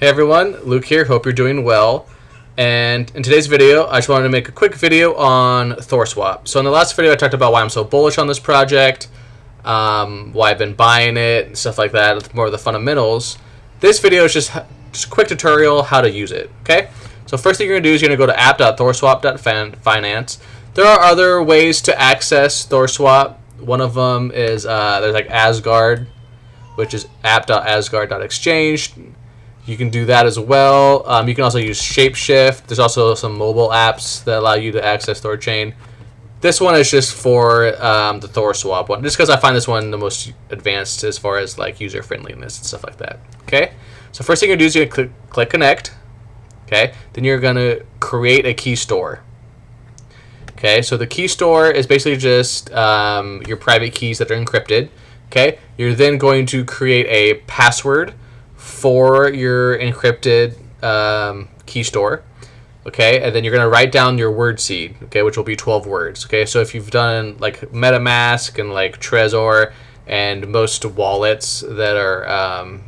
Hey everyone, Luke here. Hope you're doing well. And in today's video, I just wanted to make a quick video on ThorSwap. So in the last video, I talked about why I'm so bullish on this project, why I've been buying it, and stuff like that, more of the fundamentals. This video is just a quick tutorial how to use it, okay? So first thing you're going to do is you're going to go to app.thorswap.finance. There are other ways to access ThorSwap. One of them is, there's like Asgard, which is app.asgard.exchange. You can do that as well. You can also use Shapeshift. There's also some mobile apps that allow you to access Thorchain. This one is just for the ThorSwap one, just because I find this one the most advanced as far as like user friendliness and stuff like that. Okay, so first thing you're gonna do is you're gonna click connect. Okay, then you're gonna create a key store. Okay, so the key store is basically just your private keys that are encrypted. Okay, you're then going to create a password for your encrypted key store, okay, and then you're going to write down your word seed, okay, which will be 12 words, okay. So if you've done like MetaMask and like Trezor and most wallets that are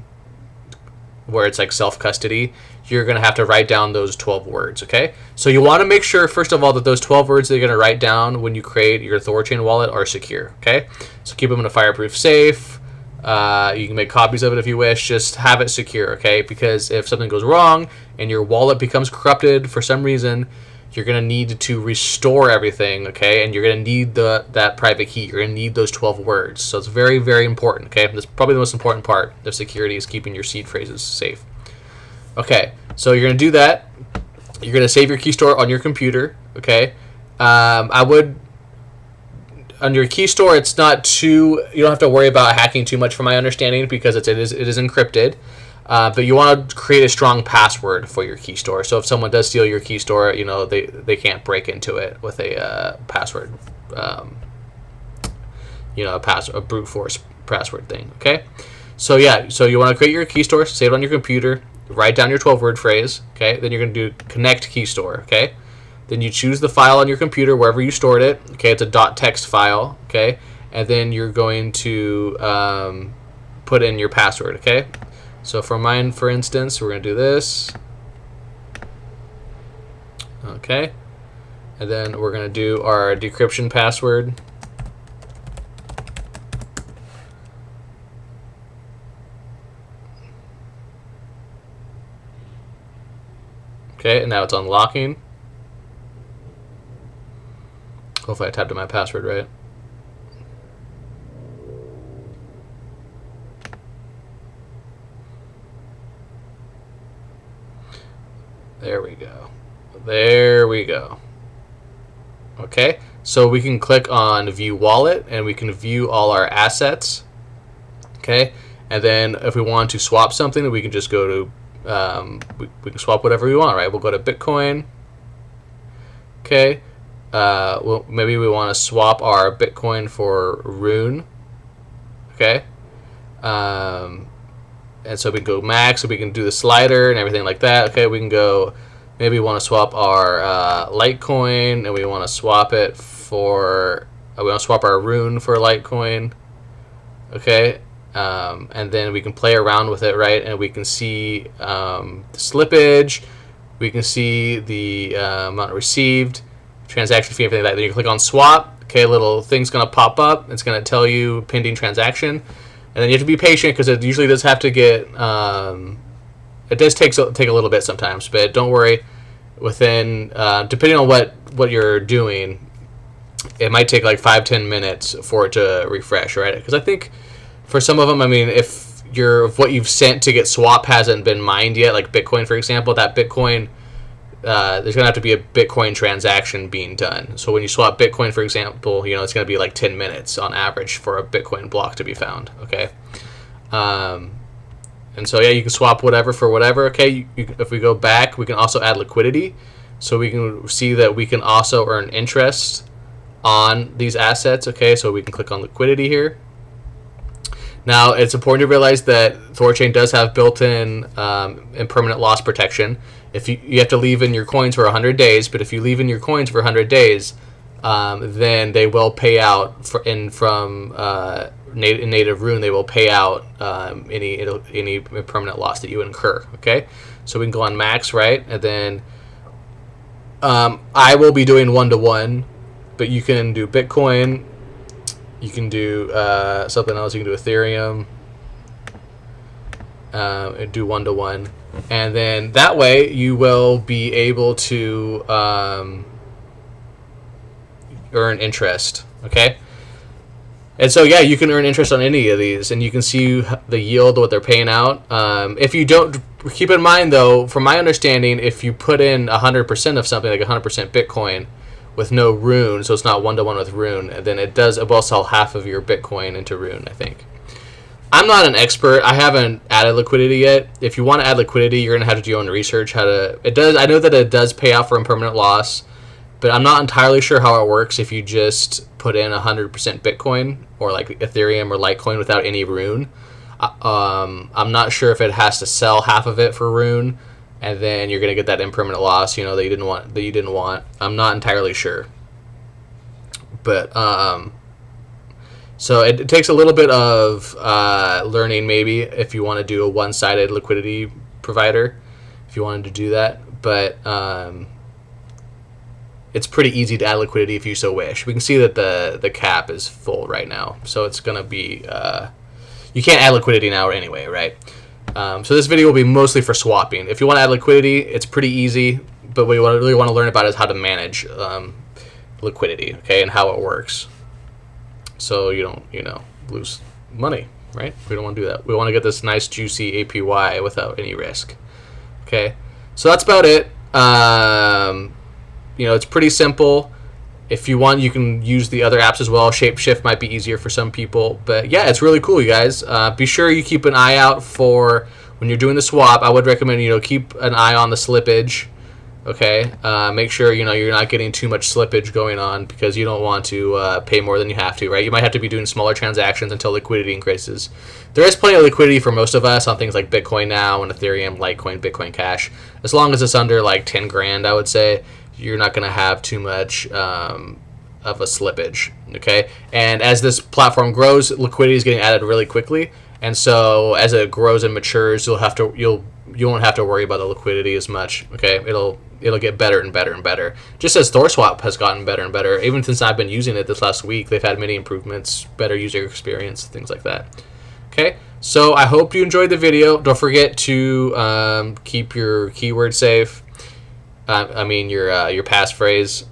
where it's like self-custody, you're going to have to write down those 12 words, okay. So you want to make sure, first of all, that those 12 words that you're going to write down when you create your Thorchain wallet are secure, okay. So keep them in a fireproof safe. You can make copies of it if you wish. Just have it secure, okay? Because if something goes wrong and your wallet becomes corrupted for some reason, you're going to need to restore everything, okay? And you're going to need that private key. You're going to need those 12 words. So it's very, very important, okay? That's probably the most important part of security, is keeping your seed phrases safe. Okay, so you're going to do that. You're going to save your key store on your computer, okay? I would... On your key store, it's not too, you don't have to worry about hacking too much, from my understanding, because it is encrypted. But you want to create a strong password for your key store. So if someone does steal your key store, you know, they can't break into it with a password, you know, a brute force password thing. Okay. So yeah, so you want to create your key store, save it on your computer, write down your 12-word phrase. Okay. Then you're going to do connect key store. Okay. Then you choose the file on your computer wherever you stored it. Okay, it's a .text file. Okay, and then you're going to put in your password. Okay, so for mine, for instance, we're going to do this. Okay, and then we're going to do our decryption password. Okay, and now it's unlocking. Hopefully I tapped in my password right. There we go. There we go. Okay, so we can click on View Wallet, and we can view all our assets. Okay, and then if we want to swap something, we can just go to, we can swap whatever we want, right? We'll go to Bitcoin. Okay. Well, maybe we want to swap our Bitcoin for Rune, okay, and so we can go max, so we can do the slider and everything like that. Okay, we can go, maybe we want to swap our Litecoin, and we want to swap it for, we want to swap our Rune for Litecoin, okay, and then we can play around with it, right, and we can see the slippage, we can see the amount received, transaction fee, everything like that. Then you click on swap. Okay, a little thing's gonna pop up. It's gonna tell you pending transaction, and then you have to be patient, because it usually does have to get. It does take a little bit sometimes, but don't worry. Within depending on what you're doing, it might take like 5-10 minutes for it to refresh, right? Because I think for some of them, I mean, if what you've sent to get swap hasn't been mined yet, like Bitcoin, for example, that Bitcoin. There's going to have to be a Bitcoin transaction being done. So when you swap Bitcoin, for example, you know, it's going to be like 10 minutes on average for a Bitcoin block to be found, okay? And so, yeah, you can swap whatever for whatever, okay? If we go back, we can also add liquidity. So we can see that we can also earn interest on these assets, okay? So we can click on liquidity here. Now, it's important to realize that Thorchain does have built-in impermanent loss protection. If you have to leave in your coins for 100 days, but if you leave in your coins for 100 days, then they will pay out from native Rune. They will pay out any permanent loss that you incur. Okay, so we can go on max, right, and then I will be doing 1-to-1, but you can do Bitcoin. You can do something else. You can do Ethereum. And do 1-to-1, and then that way you will be able to earn interest. Okay, and so yeah, you can earn interest on any of these, and you can see the yield, what they're paying out. If you don't, keep in mind though, from my understanding, if you put in 100% of something, like 100% Bitcoin with no Rune, so it's not 1-to-1 with Rune, then it will sell half of your Bitcoin into Rune, I think. I'm not an expert. I haven't added liquidity yet. If you want to add liquidity, you're going to have to do your own research. I know that it does pay out for impermanent loss, but I'm not entirely sure how it works if you just put in 100% Bitcoin or like Ethereum or Litecoin without any Rune. I'm not sure if it has to sell half of it for Rune, and then you're going to get that impermanent loss, that you didn't want. I'm not entirely sure, but so it takes a little bit of learning, maybe, if you want to do a one-sided liquidity provider, if you wanted to do that. But it's pretty easy to add liquidity if you so wish. We can see that the cap is full right now, so it's going to be you can't add liquidity now anyway, right? So this video will be mostly for swapping. If you want to add liquidity, it's pretty easy, but what you really want to learn about is how to manage liquidity, okay, and how it works. So you don't, lose money, right? We don't want to do that. We want to get this nice juicy APY without any risk. Okay, so that's about it. It's pretty simple. If you want, you can use the other apps as well. Shapeshift might be easier for some people, but yeah, it's really cool, you guys. Be sure you keep an eye out for when you're doing the swap. I would recommend keep an eye on the slippage. Okay, make sure you're not getting too much slippage going on, because you don't want to pay more than you have to, right? You might have to be doing smaller transactions until liquidity increases. There is plenty of liquidity for most of us on things like Bitcoin now and Ethereum, Litecoin, Bitcoin Cash. As long as it's under like 10 grand, I would say you're not going to have too much of a slippage. Okay, and as this platform grows, liquidity is getting added really quickly, and so as it grows and matures, you won't have to worry about the liquidity as much. Okay, it'll get better and better and better. Just as ThorSwap has gotten better and better. Even since I've been using it this last week, they've had many improvements, better user experience, things like that. Okay, so I hope you enjoyed the video. Don't forget to keep your keyword safe. Your passphrase,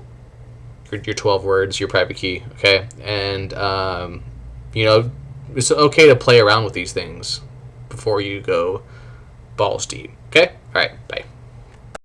your 12 words, your private key. Okay, and it's okay to play around with these things before you go balls deep. Okay, all right, bye.